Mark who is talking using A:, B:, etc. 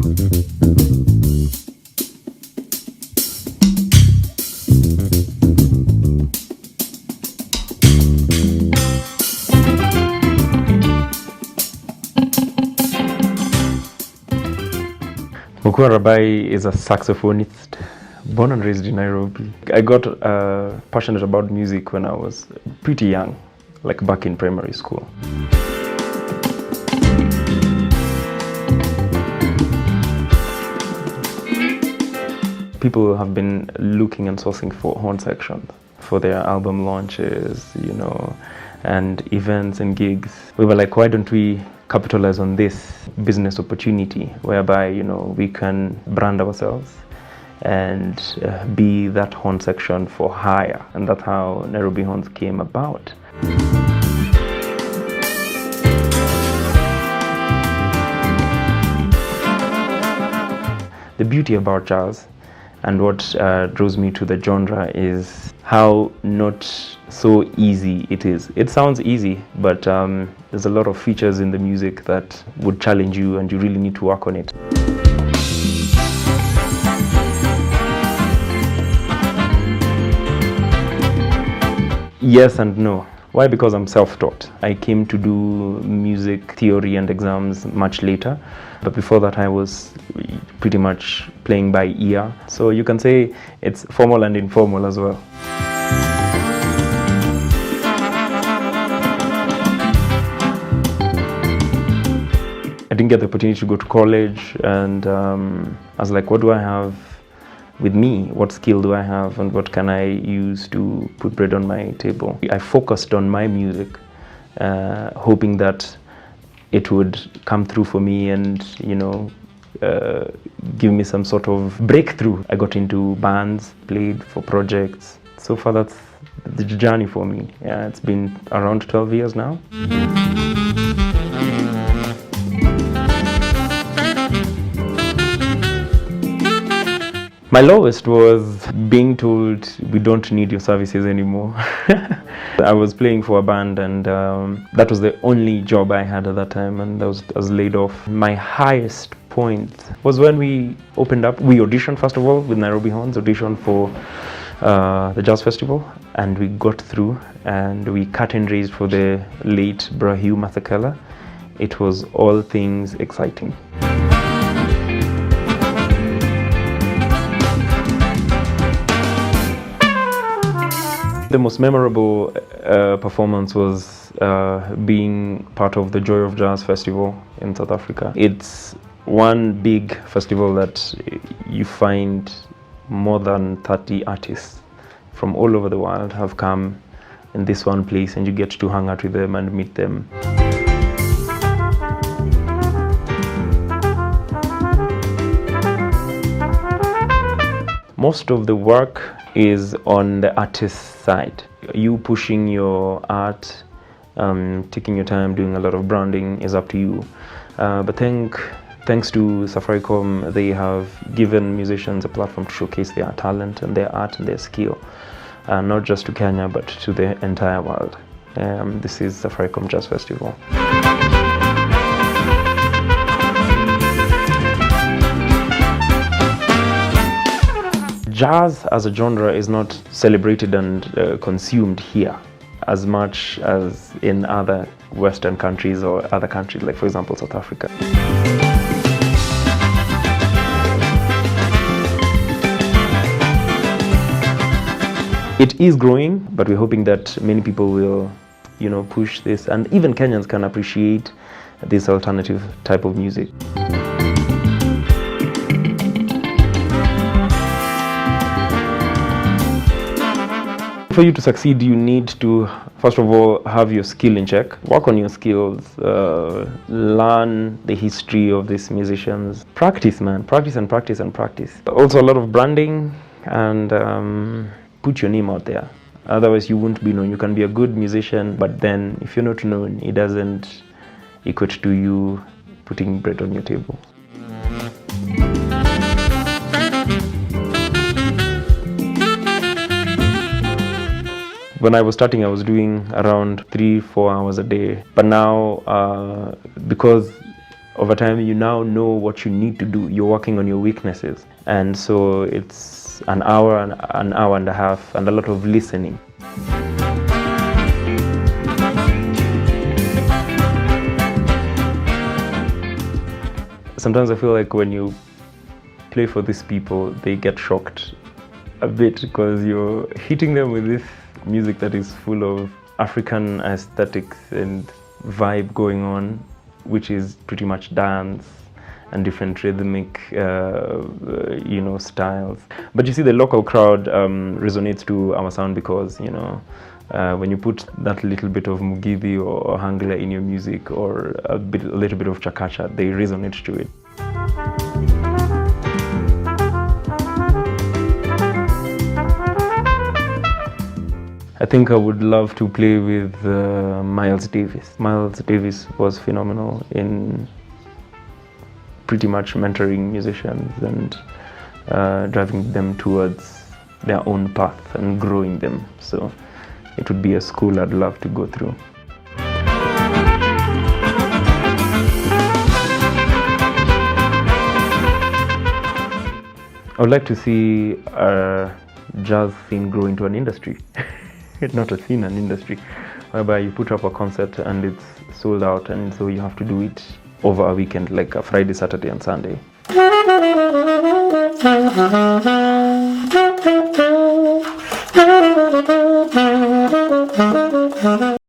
A: Mokua Rabai is a saxophonist, born and raised in Nairobi. I got passionate about music when I was pretty young, like back in primary school. People have been looking and sourcing for horn sections for their album launches, and events and gigs. We were like, why don't we capitalize on this business opportunity whereby, we can brand ourselves and be that horn section for hire. And that's how Nairobi Horns came about. The beauty about jazz and what draws me to the genre is how not so easy it is. It sounds easy, but there's a lot of features in the music that would challenge you, and you really need to work on it. Yes and no. Why? Because I'm self-taught. I came to do music theory and exams much later, but before that I was pretty much playing by ear. So you can say it's formal and informal as well. I didn't get the opportunity to go to college, and I was like, what do I have with me? What skill do I have, and what can I use to put bread on my table? I focused on my music, hoping that it would come through for me and, give me some sort of breakthrough. I got into bands, played for projects. So far, that's the journey for me. Yeah, it's been around 12 years now. My lowest was being told we don't need your services anymore. I was playing for a band, and that was the only job I had at that time, and I was laid off. My highest point was when we opened up. We auditioned first of all with Nairobi Horns, auditioned for the Jazz Festival, and we got through, and we cut and raised for the late Brahu Mathakala. It was all things exciting. The most memorable performance was being part of the Joy of Jazz Festival in South Africa. It's one big festival that you find more than 30 artists from all over the world have come in this one place, and you get to hang out with them and meet them. Most of the work is on the artist side. You pushing your art, taking your time, doing a lot of branding is up to you. But thanks to Safaricom, they have given musicians a platform to showcase their talent and their art and their skill, not just to Kenya, but to the entire world. This is Safaricom Jazz Festival. Jazz as a genre is not celebrated and consumed here as much as in other Western countries or other countries, like for example South Africa. It is growing, but we're hoping that many people will, push this, and even Kenyans can appreciate this alternative type of music. For you to succeed, you need to, first of all, have your skill in check. Work on your skills, learn the history of these musicians. Practice, man. Practice and practice and practice. Also a lot of branding, and put your name out there. Otherwise, you won't be known. You can be a good musician, but then if you're not known, it doesn't equate to you putting bread on your table. When I was starting, I was doing around 3-4 hours a day. But now, because over time you now know what you need to do. You're working on your weaknesses, and so it's an hour and a half and a lot of listening. Sometimes I feel like when you play for these people, they get shocked a bit because you're hitting them with this music that is full of African aesthetics and vibe going on, which is pretty much dance and different rhythmic styles. But you see, the local crowd resonates to our sound because when you put that little bit of mugithi or hangla in your music, or a little bit of chakacha, they resonate to it. I think I would love to play with Miles Davis. Miles Davis was phenomenal in pretty much mentoring musicians and driving them towards their own path and growing them. So it would be a school I'd love to go through. I would like to see a jazz scene grow into an industry. Not a scene, an industry, whereby you put up a concert and it's sold out, and so you have to do it over a weekend, like a Friday, Saturday and Sunday.